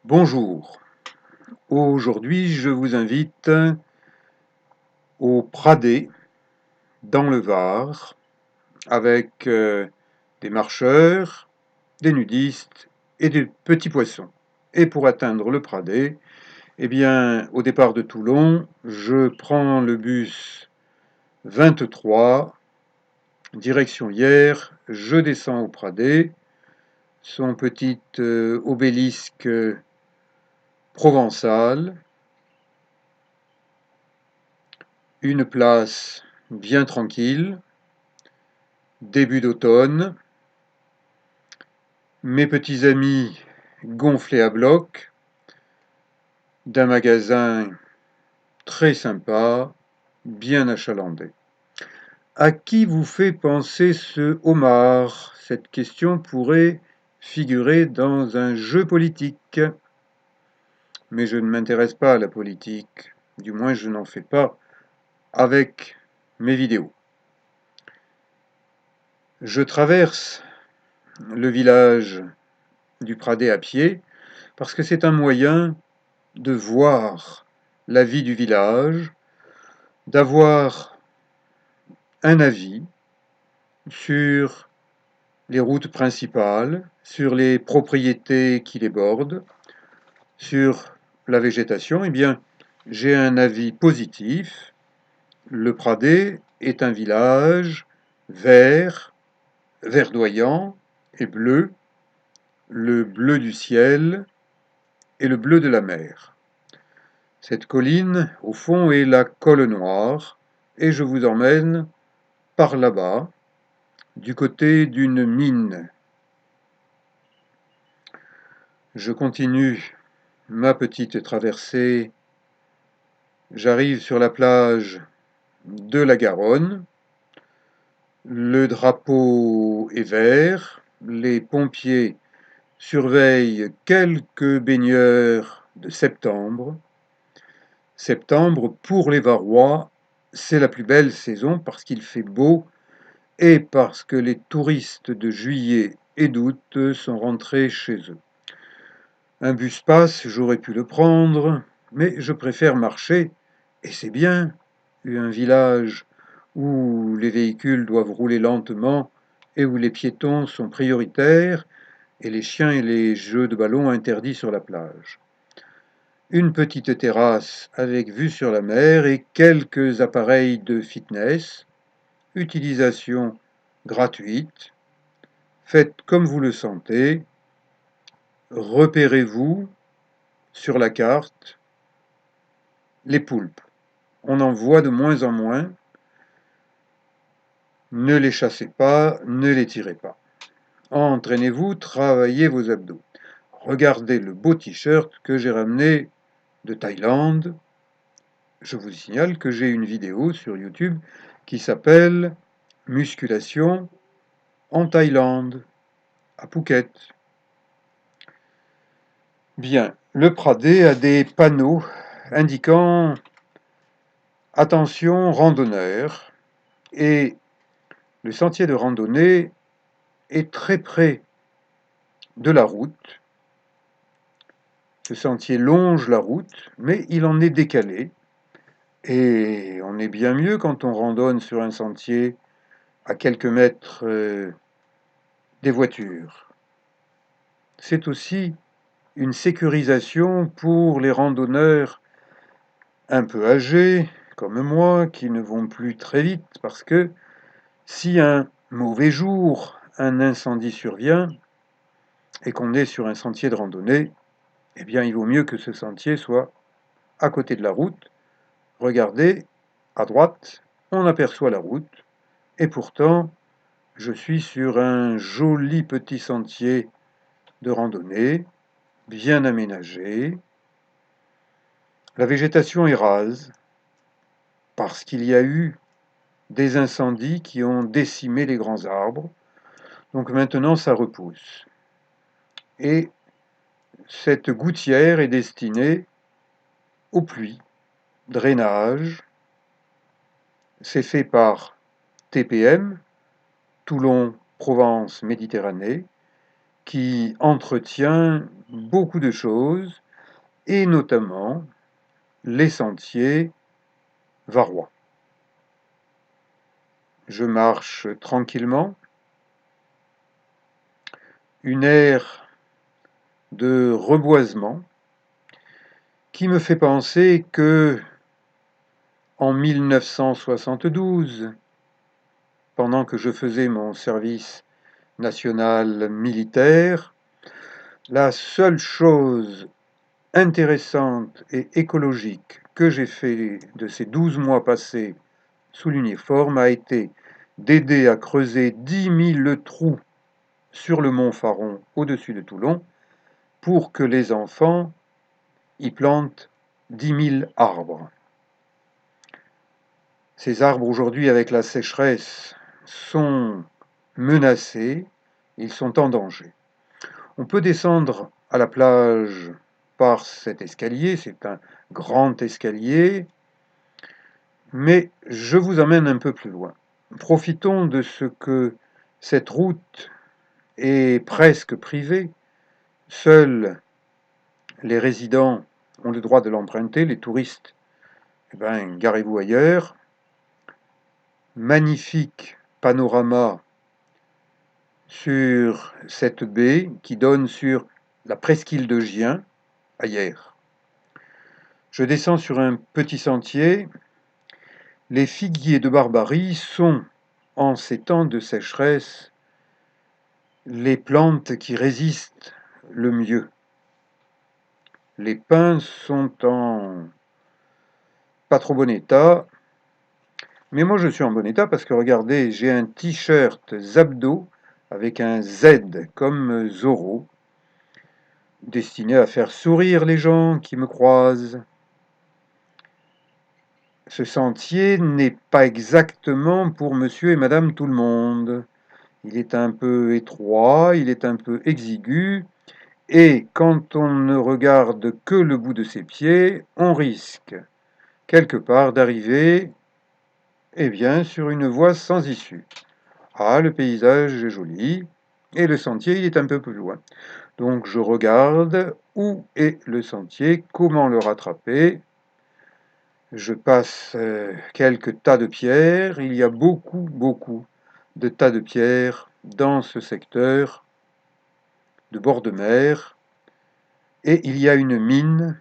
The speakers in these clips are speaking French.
Bonjour, aujourd'hui je vous invite au Pradé, dans le Var, avec des marcheurs, des nudistes et des petits poissons. Et pour atteindre le Pradé, eh bien, au départ de Toulon, je prends le bus 23, direction Hyères, je descends au Pradé, son petit obélisque provençal, une place bien tranquille, début d'automne, mes petits amis gonflés à bloc, d'un magasin très sympa, bien achalandé. À qui vous fait penser ce homard? Cette question pourrait figurer dans un jeu politique. Mais je ne m'intéresse pas à la politique, du moins je n'en fais pas avec mes vidéos. Je traverse le village du Pradé à pied parce que c'est un moyen de voir la vie du village, d'avoir un avis sur les routes principales, sur les propriétés qui les bordent, sur la végétation. Eh bien, j'ai un avis positif. Le Pradé est un village vert, verdoyant et bleu, le bleu du ciel et le bleu de la mer. Cette colline, au fond, est la Colle Noire, et je vous emmène par là-bas, du côté d'une mine. Je continue ma petite traversée, j'arrive sur la plage de la Garonne, le drapeau est vert, les pompiers surveillent quelques baigneurs de septembre. Septembre, pour les Varois, c'est la plus belle saison parce qu'il fait beau et parce que les touristes de juillet et d'août sont rentrés chez eux. Un bus passe, j'aurais pu le prendre, mais je préfère marcher, et c'est bien, un village où les véhicules doivent rouler lentement et où les piétons sont prioritaires, et les chiens et les jeux de ballon interdits sur la plage. Une petite terrasse avec vue sur la mer et quelques appareils de fitness, utilisation gratuite, faites comme vous le sentez, repérez-vous sur la carte les poulpes. On en voit de moins en moins, ne les chassez pas, ne les tirez pas. Entraînez-vous, travaillez vos abdos. Regardez le beau t-shirt que j'ai ramené de Thaïlande. Je vous signale que j'ai une vidéo sur YouTube qui s'appelle Musculation en Thaïlande, à Phuket. Bien, le Pradé a des panneaux indiquant attention randonneur et le sentier de randonnée est très près de la route. Ce sentier longe la route, mais il en est décalé. Et on est bien mieux quand on randonne sur un sentier à quelques mètres des voitures. C'est aussi une sécurisation pour les randonneurs un peu âgés, comme moi, qui ne vont plus très vite, parce que si un mauvais jour, un incendie survient, et qu'on est sur un sentier de randonnée, eh bien il vaut mieux que ce sentier soit à côté de la route. Regardez, à droite, on aperçoit la route, et pourtant, je suis sur un joli petit sentier de randonnée, bien aménagé. La végétation est rase, parce qu'il y a eu des incendies qui ont décimé les grands arbres. Donc maintenant, ça repousse. Et cette gouttière est destinée aux pluies, drainage. C'est fait par TPM, Toulon, Provence, Méditerranée, qui entretient beaucoup de choses, et notamment les sentiers varois. Je marche tranquillement, une aire de reboisement qui me fait penser que en 1972, pendant que je faisais mon service national militaire, la seule chose intéressante et écologique que j'ai fait de ces 12 mois passés sous l'uniforme a été d'aider à creuser 10 000 trous sur le mont Faron au-dessus de Toulon pour que les enfants y plantent 10 000 arbres. Ces arbres aujourd'hui avec la sécheresse sont menacés, ils sont en danger. On peut descendre à la plage par cet escalier, c'est un grand escalier, mais je vous emmène un peu plus loin. Profitons de ce que cette route est presque privée. Seuls les résidents ont le droit de l'emprunter, les touristes, garez-vous ailleurs. Magnifique panorama sur cette baie qui donne sur la presqu'île de Gien, à Hyères. Je descends sur un petit sentier. Les figuiers de Barbarie sont, en ces temps de sécheresse, les plantes qui résistent le mieux. Les pins sont en pas trop bon état, mais moi je suis en bon état parce que regardez, j'ai un t-shirt Zabdo avec un Z comme Zorro, destiné à faire sourire les gens qui me croisent. Ce sentier n'est pas exactement pour monsieur et madame tout le monde. Il est un peu étroit, il est un peu exigu, et quand on ne regarde que le bout de ses pieds, on risque quelque part d'arriver sur une voie sans issue. Ah, le paysage est joli, et le sentier, il est un peu plus loin. Donc je regarde où est le sentier, comment le rattraper. Je passe quelques tas de pierres. Il y a beaucoup de tas de pierres dans ce secteur de bord de mer. Et il y a une mine,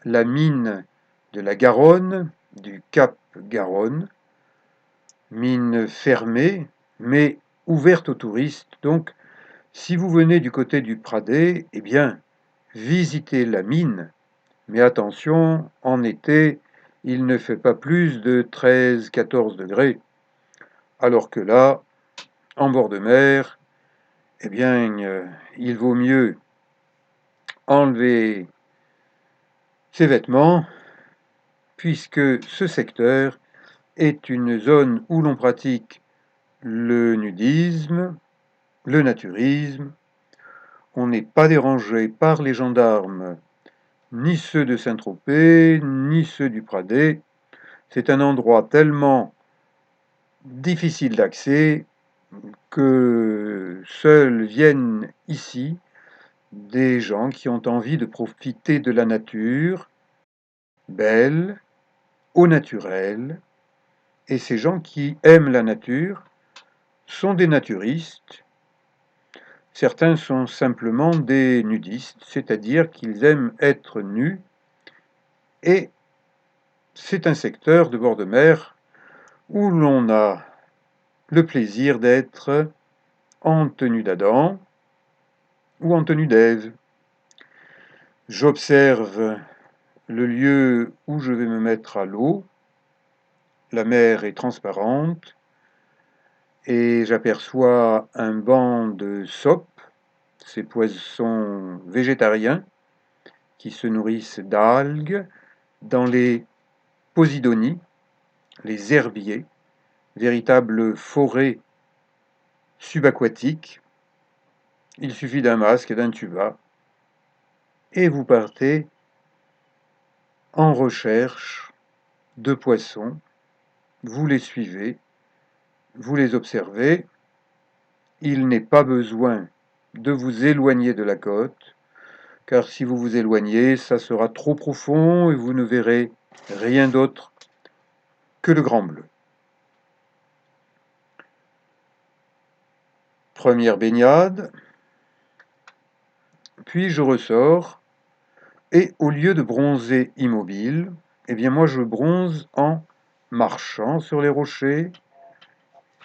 la mine de la Garonne, du Cap Garonne, mine fermée, mais ouverte aux touristes. Donc, si vous venez du côté du Pradet, visitez la mine. Mais attention, en été, il ne fait pas plus de 13-14 degrés. Alors que là, en bord de mer, il vaut mieux enlever ses vêtements, puisque ce secteur est une zone où l'on pratique le nudisme, le naturisme. On n'est pas dérangé par les gendarmes, ni ceux de Saint-Tropez, ni ceux du Pradet. C'est un endroit tellement difficile d'accès que seuls viennent ici des gens qui ont envie de profiter de la nature, belle, au naturel, et ces gens qui aiment la nature sont des naturistes. Certains sont simplement des nudistes, c'est-à-dire qu'ils aiment être nus, et c'est un secteur de bord de mer où l'on a le plaisir d'être en tenue d'Adam ou en tenue d'Ève. J'observe le lieu où je vais me mettre à l'eau. La mer est transparente et j'aperçois un banc de sopes, ces poissons végétariens qui se nourrissent d'algues dans les posidonies, les herbiers, véritables forêts subaquatiques. Il suffit d'un masque et d'un tuba et vous partez en recherche de poissons. Vous les suivez, vous les observez. Il n'est pas besoin de vous éloigner de la côte, car si vous vous éloignez, ça sera trop profond et vous ne verrez rien d'autre que le grand bleu. Première baignade, puis je ressors, et au lieu de bronzer immobile, eh bien moi je bronze en marchant sur les rochers,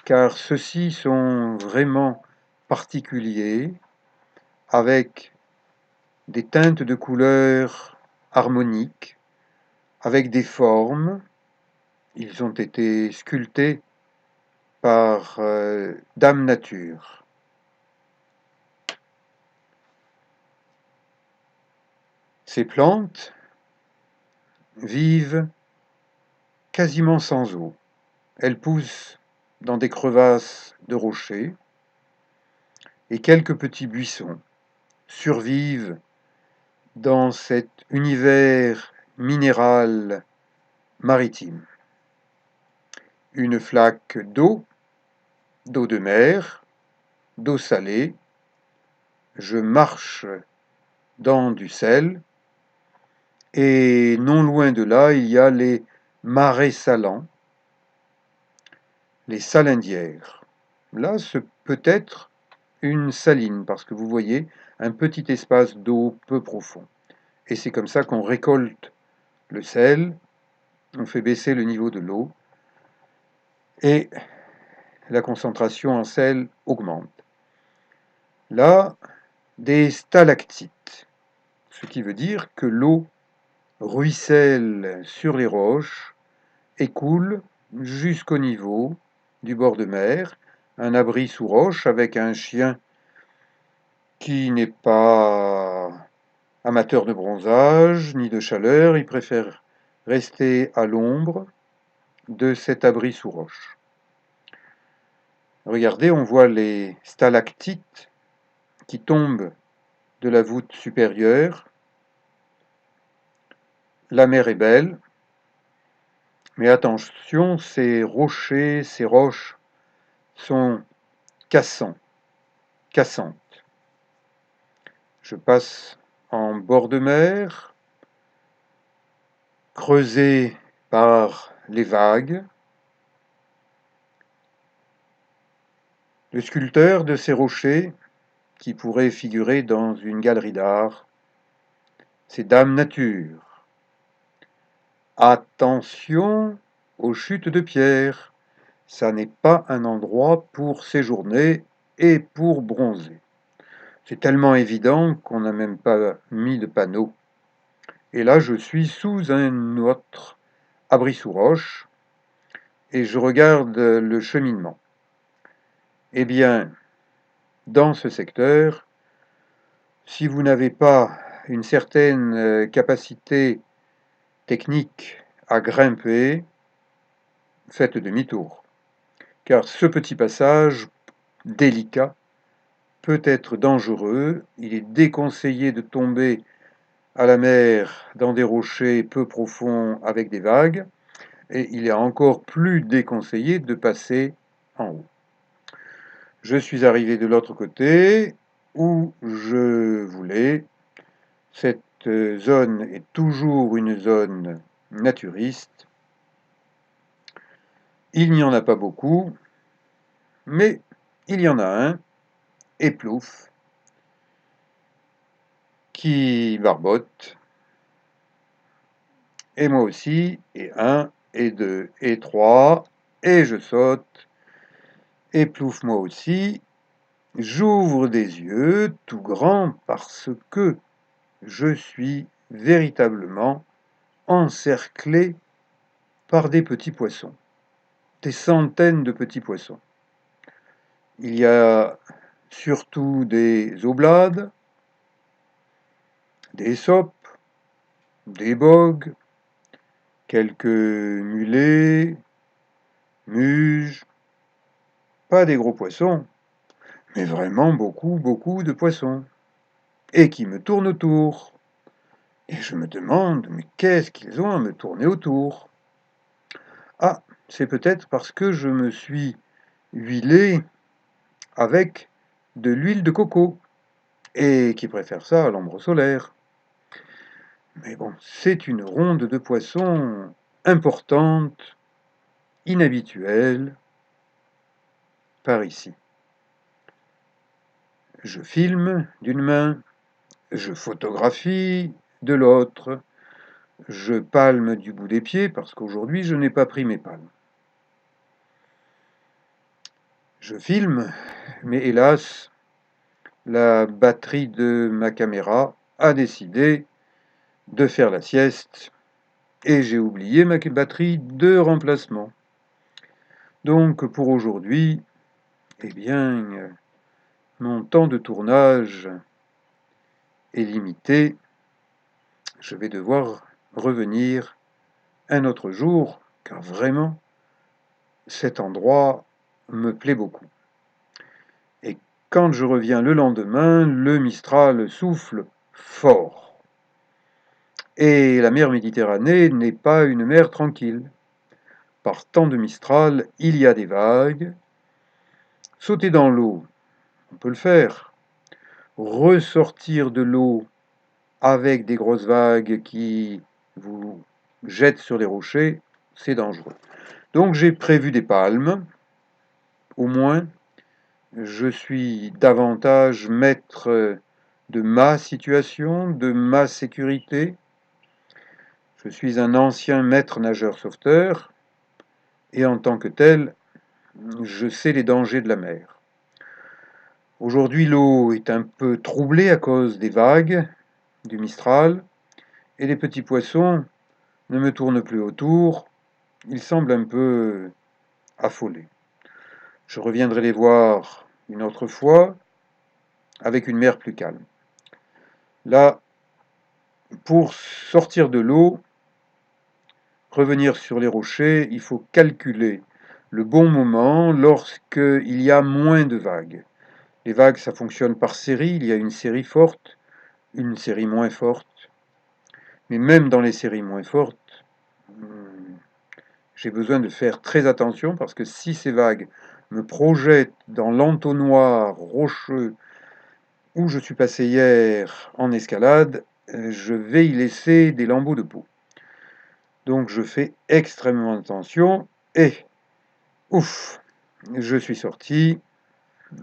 car ceux-ci sont vraiment particuliers, avec des teintes de couleurs harmoniques, avec des formes. Ils ont été sculptés par Dame Nature. Ces plantes vivent quasiment sans eau. Elles poussent dans des crevasses de rochers et quelques petits buissons survivent dans cet univers minéral maritime. Une flaque d'eau de mer, d'eau salée. Je marche dans du sel et non loin de là, il y a les marais salants, les salindières. Là, ce peut être une saline parce que vous voyez un petit espace d'eau peu profond. Et c'est comme ça qu'on récolte le sel, on fait baisser le niveau de l'eau et la concentration en sel augmente. Là, des stalactites, ce qui veut dire que l'eau ruisselle sur les roches et coule jusqu'au niveau du bord de mer, un abri sous roche avec un chien qui n'est pas amateur de bronzage ni de chaleur, il préfère rester à l'ombre de cet abri sous roche. Regardez, on voit les stalactites qui tombent de la voûte supérieure. La mer est belle, mais attention, ces rochers, ces roches sont cassantes. Je passe en bord de mer, creusé par les vagues. Le sculpteur de ces rochers, qui pourrait figurer dans une galerie d'art, c'est Dame Nature. Attention aux chutes de pierre, ça n'est pas un endroit pour séjourner et pour bronzer. C'est tellement évident qu'on n'a même pas mis de panneau. Et là, je suis sous un autre abri sous roche et je regarde le cheminement. Eh bien, dans ce secteur, si vous n'avez pas une certaine capacité technique à grimper, faites demi-tour. Car ce petit passage délicat peut être dangereux. Il est déconseillé de tomber à la mer dans des rochers peu profonds avec des vagues. Et il est encore plus déconseillé de passer en haut. Je suis arrivé de l'autre côté où je voulais. Cette zone est toujours une zone naturiste. Il n'y en a pas beaucoup, mais il y en a un, Eplouf, qui barbote, et moi aussi, et un, et deux, et trois, et je saute, Eplouf moi aussi, j'ouvre des yeux tout grands parce que je suis véritablement encerclé par des petits poissons, des centaines de petits poissons. Il y a surtout des oblades, des sopes, des bogues, quelques mulets, muges, pas des gros poissons, mais vraiment beaucoup de poissons, et qui me tournent autour. Et je me demande, mais qu'est-ce qu'ils ont à me tourner autour? Ah, c'est peut-être parce que je me suis huilé avec de l'huile de coco. et qui préfèrent ça à l'ombre solaire. Mais bon, c'est une ronde de poissons importante, inhabituelle, par ici. Je filme d'une main, je photographie de l'autre, je palme du bout des pieds parce qu'aujourd'hui je n'ai pas pris mes palmes. Je filme, mais hélas, la batterie de ma caméra a décidé de faire la sieste et j'ai oublié ma batterie de remplacement. Donc pour aujourd'hui, eh bien, mon temps de tournage est limité. Je vais devoir revenir un autre jour, car vraiment, cet endroit me plaît beaucoup. Et quand je reviens le lendemain, le Mistral souffle fort. Et la mer Méditerranée n'est pas une mer tranquille. Par temps de Mistral, il y a des vagues. Sauter dans l'eau, on peut le faire. Ressortir de l'eau avec des grosses vagues qui vous jettent sur les rochers, c'est dangereux. Donc j'ai prévu des palmes, au moins. Je suis davantage maître de ma situation, de ma sécurité. Je suis un ancien maître nageur sauveteur et en tant que tel, je sais les dangers de la mer. Aujourd'hui, l'eau est un peu troublée à cause des vagues, du Mistral, et les petits poissons ne me tournent plus autour. Ils semblent un peu affolés. Je reviendrai les voir une autre fois avec une mer plus calme. Là, pour sortir de l'eau, revenir sur les rochers, il faut calculer le bon moment lorsqu'il y a moins de vagues. Les vagues, ça fonctionne par série. Il y a une série forte, une série moins forte. Mais même dans les séries moins fortes, j'ai besoin de faire très attention parce que si ces vagues me projettent dans l'entonnoir rocheux où je suis passé hier en escalade, je vais y laisser des lambeaux de peau. Donc je fais extrêmement attention et ouf, je suis sorti.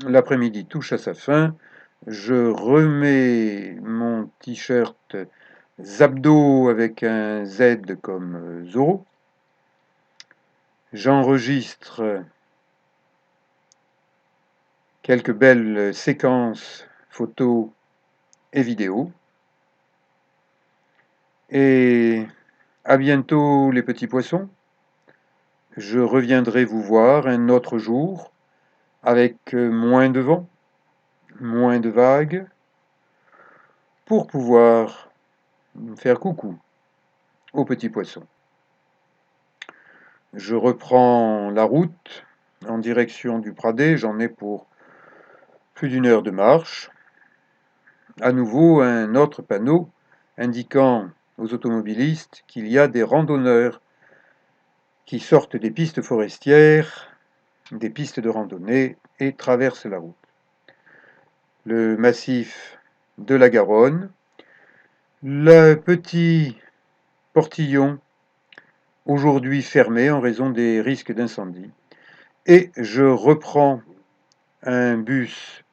L'après-midi touche à sa fin. Je remets mon t-shirt Zabdo avec un Z comme Zorro. J'enregistre quelques belles séquences photos et vidéos. Et à bientôt les petits poissons. Je reviendrai vous voir un autre jour avec moins de vent, moins de vagues, pour pouvoir faire coucou aux petits poissons. Je reprends la route en direction du Pradé, j'en ai pour plus d'une heure de marche. À nouveau, un autre panneau indiquant aux automobilistes qu'il y a des randonneurs qui sortent des pistes forestières, des pistes de randonnée et traversent la route. Le massif de la Garonne, le petit portillon aujourd'hui fermé en raison des risques d'incendie. Et je reprends un bus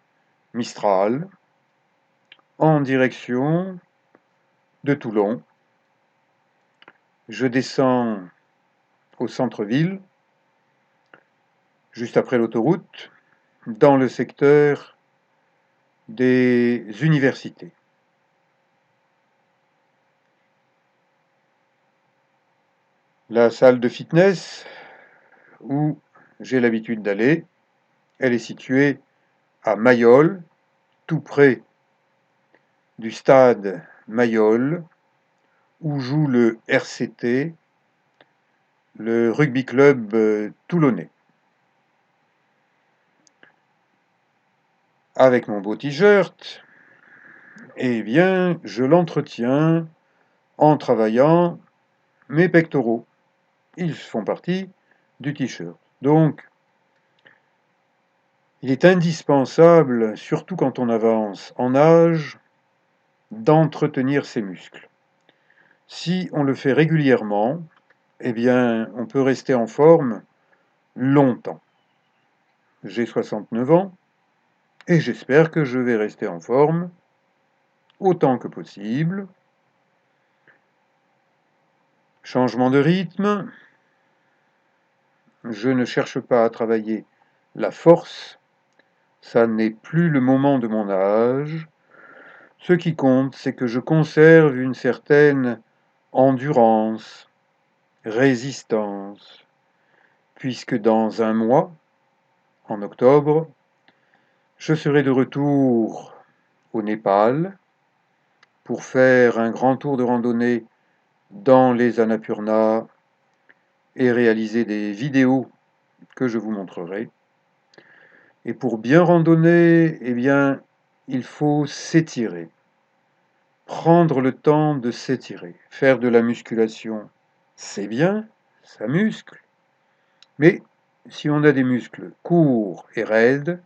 Mistral en direction de Toulon. Je descends au centre-ville, juste après l'autoroute, dans le secteur des universités. La salle de fitness où j'ai l'habitude d'aller, elle est située à Mayol, tout près du stade Mayol, où joue le RCT, le rugby club toulonnais. Avec mon beau t-shirt, eh bien, je l'entretiens en travaillant mes pectoraux. Ils font partie du t-shirt. Donc, Il est indispensable, surtout quand on avance en âge, d'entretenir ses muscles. Si on le fait régulièrement, eh bien, on peut rester en forme longtemps. J'ai 69 ans et j'espère que je vais rester en forme autant que possible. Changement de rythme. Je ne cherche pas à travailler la force. Ça n'est plus le moment de mon âge. Ce qui compte, c'est que je conserve une certaine endurance, résistance, puisque dans un mois, en octobre, je serai de retour au Népal pour faire un grand tour de randonnée dans les Annapurna et réaliser des vidéos que je vous montrerai. Et pour bien randonner, eh bien, il faut s'étirer. Prendre le temps de s'étirer. Faire de la musculation, c'est bien, ça muscle. Mais si on a des muscles courts et raides,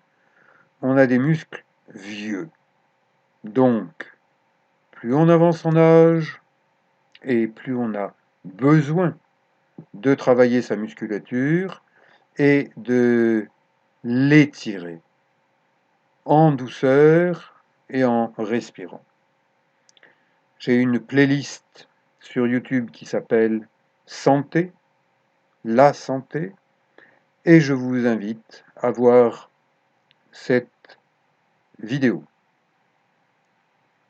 on a des muscles vieux. Donc, plus on avance en âge, et plus on a besoin de travailler sa musculature et de l'étirer en douceur et en respirant. J'ai une playlist sur YouTube qui s'appelle Santé, la santé, et je vous invite à voir cette vidéo.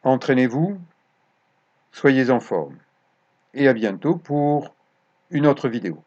Entraînez-vous, soyez en forme, et à bientôt pour une autre vidéo.